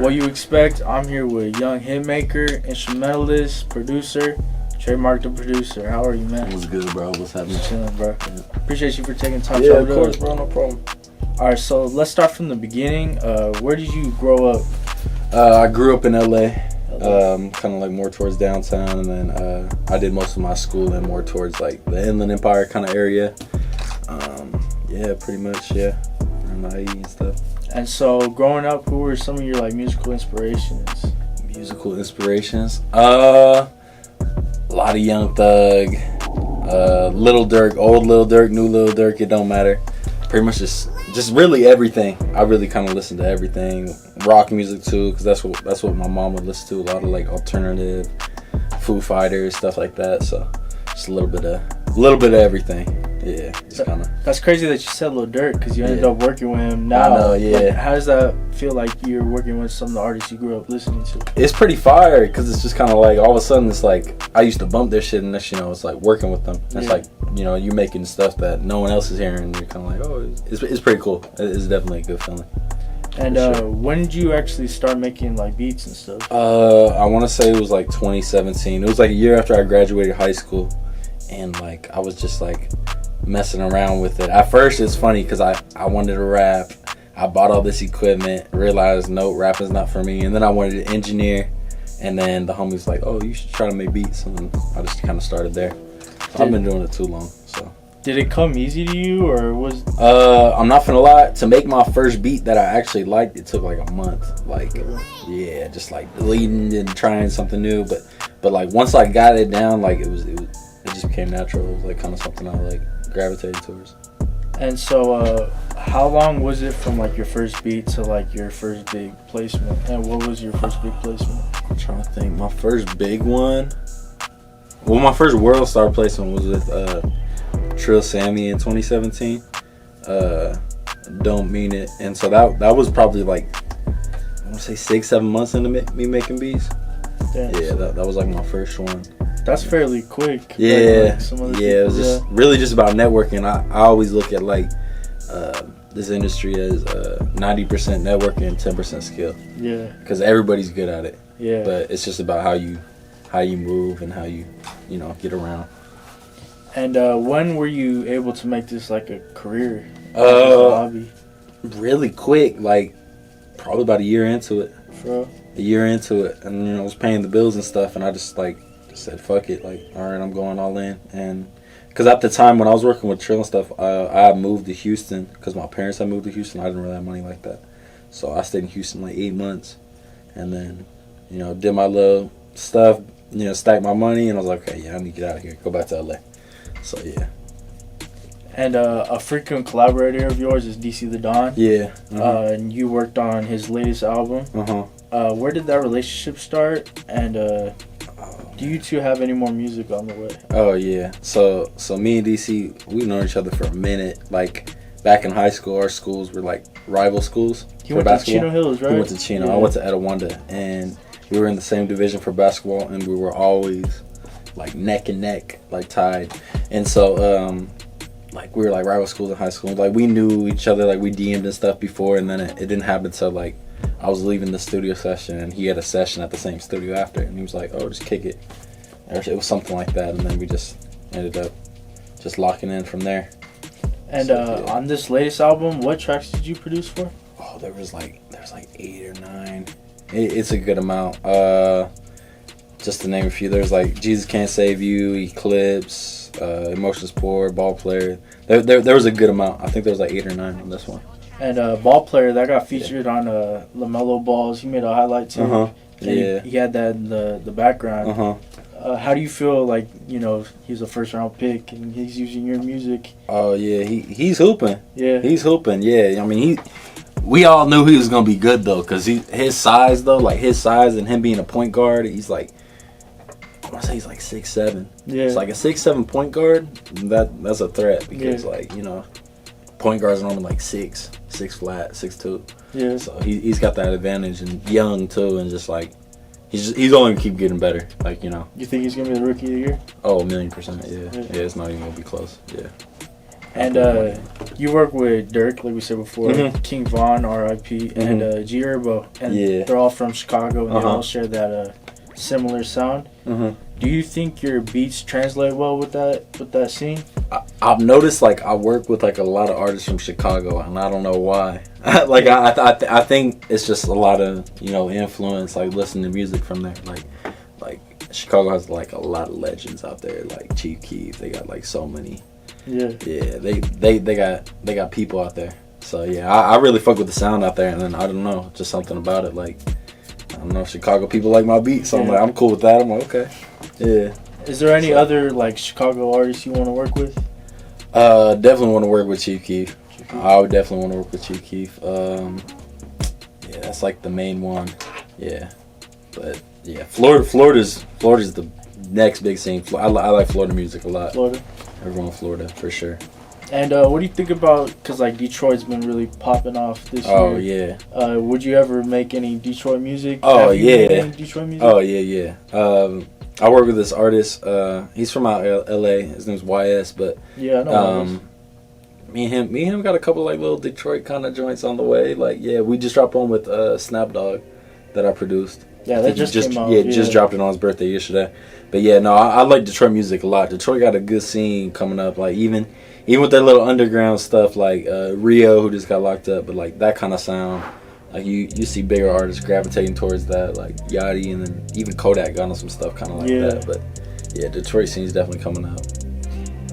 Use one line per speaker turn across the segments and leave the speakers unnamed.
What you expect? I'm here with young hitmaker, instrumentalist, producer, Trademark the producer. How are you, man?
What's good, bro? What's happening?
Chilling, bro. Appreciate you for taking time.
Yeah, of course, bro. No problem.
All right, so let's start from the beginning. Where did you grow up?
I grew up in LA, kind of like more towards downtown, and then I did most of my schooling more towards like the Inland Empire kind of area. Yeah, pretty much, yeah. And IE and stuff.
And so, growing up, who were some of your like musical inspirations?
Musical inspirations? A lot of Young Thug, Little Durk, old Little Durk, new Little Durk. It don't matter. Pretty much just really everything. I really kind of listen to everything. Rock music too, because that's what my mom would listen to. A lot of like alternative, Foo Fighters, stuff like that. So just a little bit of everything. Yeah, just kind of.
That's crazy that you said Lil Durk because you ended up working with him now.
I know, yeah.
Like, how does that feel like you're working with some of the artists you grew up listening to?
It's pretty fire because it's just kind of like all of a sudden it's like I used to bump their shit and this, it's like working with them. It's like, you making stuff that no one else is hearing and you're kind of like, oh, it's pretty cool. It's definitely a good feeling.
And when did you actually start making like beats and stuff?
I want to say it was like 2017. It was like a year after I graduated high school, and like I was just like messing around with it. At first it's funny because I wanted to rap. I bought all this equipment, realized no, rapping's not for me, and then I wanted to engineer, and then the homie's like, oh, you should try to make beats, and I just kind of started there. So I've been doing it too long. So
did it come easy to you, or was
I'm not gonna lie, to make my first beat that I actually liked, it took like a month. Like yeah, just like deleting and trying something new, but like once I got it down, like it just became natural. It was like kind of something I like gravitated towards.
And so how long was it from like your first beat to like your first big placement? And what was your first big placement?
I'm trying to think. My first big one, well, my first world star placement was with Trill Sammy in 2017. Don't Mean It. And so that was probably like, I want to say 6-7 months into me making beats.
Damn.
Yeah, that was like my first one.
That's fairly quick.
Yeah,
like
it was just really just about networking. I always look at like this industry as 90% networking and 10% skill.
Yeah.
Because everybody's good at it.
Yeah.
But it's just about how you move and how you get around.
And when were you able to make this like a career, a hobby?
Really quick, like probably about a year into it. A year into it, and I was paying the bills and stuff, and I just said fuck it, like all right, I'm going all in. And because at the time when I was working with Trill and stuff, I moved to Houston because my parents had moved to Houston. I didn't really have money like that, so I stayed in Houston like 8 months, and then did my little stuff, stacked my money, and I was like, okay, yeah, I need to get out of here, go back to LA. So yeah.
And a frequent collaborator of yours is DC the Don.
Yeah.
And you worked on his latest album. Where did that relationship start? And do you two have any more music on the way?
Oh yeah. So me and DC, we've known each other for a minute. Like back in high school, our schools were like rival schools.
He went to Chino Hills, right?
He went to Chino. Yeah. I went to Etowanda, and we were in the same division for basketball, and we were always like neck and neck, like tied. And so like we were like rival schools in high school. Like we knew each other, like we DM'd and stuff before, and then it didn't happen till like I was leaving the studio session and he had a session at the same studio after, and he was like, oh, just kick it. It was something like that, and then we just ended up just locking in from there.
And on this latest album, what tracks did you produce for?
Oh, there was like 8 or 9. It's a good amount. Just to name a few, there's like Jesus Can't Save You, Eclipse, Emotions Poor, Ball Player. There was a good amount. I think there was like 8 or 9 on this one.
And Ball Player, that got featured on Lamelo Ball's. He made a highlight too.
Yeah.
He had that in the background. How do you feel like, he's a first round pick and he's using your music?
Oh yeah, he's hooping.
Yeah.
He's hooping. Yeah. I mean, we all knew he was gonna be good though, cause his size and him being a point guard, he's like, I want to say he's like 6'7".
Yeah.
It's like a 6'7" point guard. That's a threat because point guards are normally like 6 flat, 6'2".
Yeah.
So he's got that advantage, and young too, and just like he's only gonna keep getting better. Like
You think he's gonna be the rookie of the year?
Oh, 1,000,000%. Yeah. It's not even gonna be close. Yeah.
And you work with Durk, like we said before, King Von, R.I.P., and G Herbo, and they're all from Chicago, and they all share that similar sound. Do you think your beats translate well with that scene?
I've noticed, like, I work with like a lot of artists from Chicago, and I don't know why. Like, I think it's just a lot of, you know, influence, like listening to music from there. Like Chicago has like a lot of legends out there, like Chief Keef. They got like so many. Yeah, they got people out there. So yeah, I really fuck with the sound out there, and then I don't know, just something about it. Like, I don't know, Chicago people like my beat, so I'm like, I'm cool with that. I'm like, okay, yeah.
Is there any other like Chicago artists you want to work with?
Definitely want to work with Chief Keef. I would definitely want to work with Chief Keef. Yeah, that's like the main one. Yeah, but yeah, Florida's the next big scene. I like Florida music a lot. Florida. Everyone in Florida, for sure.
And what do you think about, because like Detroit's been really popping off this year.
Oh, yeah.
Would you ever make any Detroit music?
Oh, yeah.
Made any Detroit music?
Oh, yeah. I work with this artist. He's from out LA. His name's YS, but
yeah, I know.
Me and him got a couple like little Detroit kind of joints on the way. Like, yeah, we just dropped one with Snapdog that I produced.
Yeah, that just came out.
Yeah, just dropped it on his birthday yesterday. But yeah, no, I like Detroit music a lot. Detroit got a good scene coming up. Like, even with their little underground stuff, like Rio, who just got locked up, but like that kind of sound. Like, you see bigger artists gravitating towards that, like Yachty, and then even Kodak got on some stuff kind of like that. But yeah, Detroit scene's definitely coming up.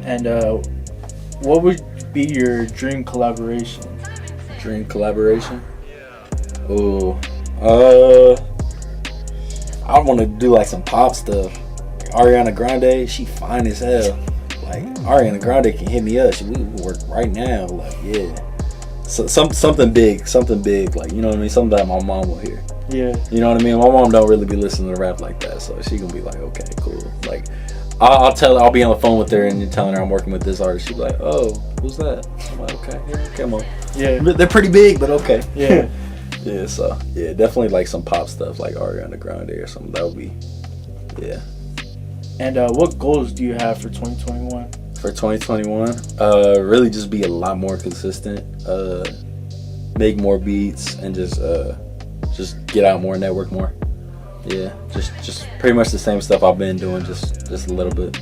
And what would be your dream collaboration?
Dream collaboration? Ooh, I want to do like some pop stuff. Like Ariana Grande, she fine as hell. Like, Ariana Grande can hit me up. We can work right now. Like, yeah. So something big. Like, you know what I mean? Something that my mom will hear.
Yeah.
You know what I mean? My mom don't really be listening to rap like that, so she gonna be like, okay, cool. Like, I'll tell her, I'll be on the phone with her and you're telling her I'm working with this artist. She'll be like, oh, who's that? I'm like, okay, yeah, come on.
Yeah.
They're pretty big, but okay.
Yeah.
Yeah, so yeah, definitely like some pop stuff like Ariana Grande or something. That would be, yeah.
And what goals do you have for 2021?
For 2021, really just be a lot more consistent, make more beats, and just get out more, network more. Yeah, just pretty much the same stuff I've been doing, just a little bit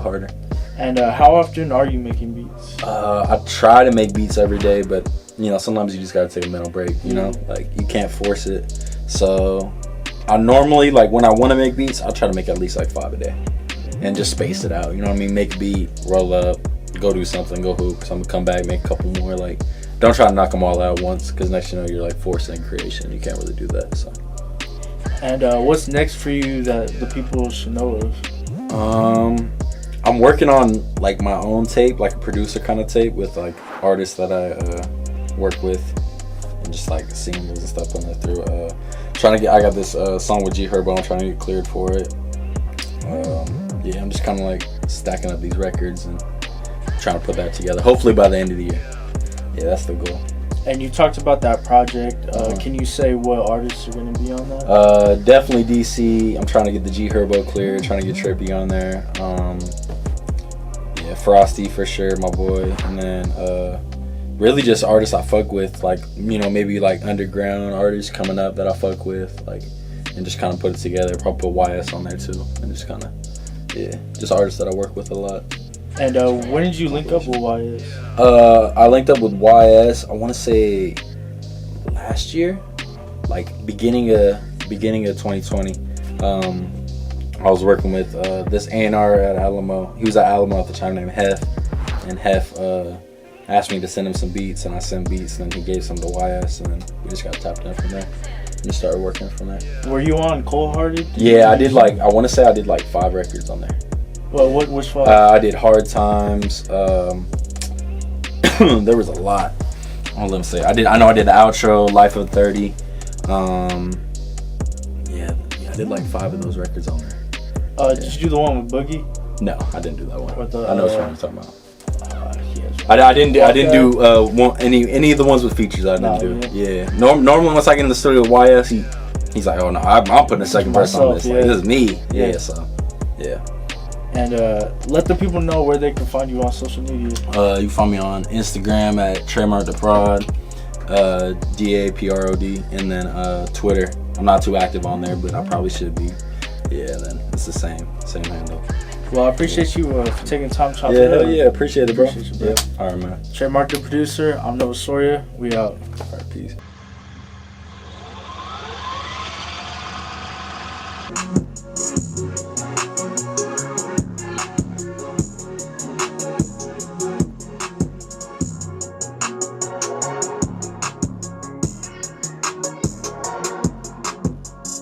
harder.
And how often are you making beats?
I try to make beats every day, but you know, sometimes you just gotta take a mental break. You know, like you can't force it. So I normally, like, when I want to make beats, I'll try to make at least like 5 a day, and just space it out. You know what I mean? Make a beat, roll up, go do something, go hoop. So I'm gonna come back, make a couple more. Like, don't try to knock them all out at once, because next you know you're like forcing creation. You can't really do that. So.
And what's next for you that the people should know of?
I'm working on like my own tape, like a producer kind of tape with like artists that I work with, and just like singles and stuff putting that through. I got this song with G Herbo. I'm trying to get cleared for it. Yeah, I'm just kind of like stacking up these records and trying to put that together. Hopefully by the end of the year. Yeah, that's the goal.
And you talked about that project. Can you say what artists are going to be on that?
Definitely DC. I'm trying to get the G Herbo cleared. Trying to get Trippy on there. Yeah, Frosty for sure, my boy. And then really just artists I fuck with, like, you know, maybe like underground artists coming up that I fuck with, like, and just kind of put it together. Probably put YS on there too, and just kind of, yeah, just artists that I work with a lot.
And when did you link up with YS?
I linked up with YS, I want to say last year, like beginning of 2020. I was working with this A&R at Alamo. He was at Alamo at the time, named Hef, and Hef asked me to send him some beats, and I sent beats, and then he gave some to YS, and then we just got tapped in from there and just started working from there.
Were you on Cold Hearted?
Yeah, I did like 5 records on there.
Well, which 5?
I did Hard Times. There was a lot. Let me see. I know I did the outro, Life of 30. Yeah, I did like 5 of those records on there.
Did you do the one with Boogie?
No, I didn't do that one.
With the,
I know what you're talking about. I didn't do any of the ones with features. I didn't do. Yeah. Normally once I get in the studio with YS, he's like, oh no, I'm putting a second verse on this. Like, this is me. Yeah. So yeah.
And let the people know where they can find you on social media.
You can find me on Instagram at Trademark the Prod, DAPROD, and then Twitter. I'm not too active on there, but I probably should be. Yeah, then it's the same handle.
Well, I appreciate you for taking time to talk
to me. Hell yeah, appreciate it, bro.
Appreciate you, bro.
Yeah. All right, man.
Trademark the producer. I'm Soria. We out.
All right, peace.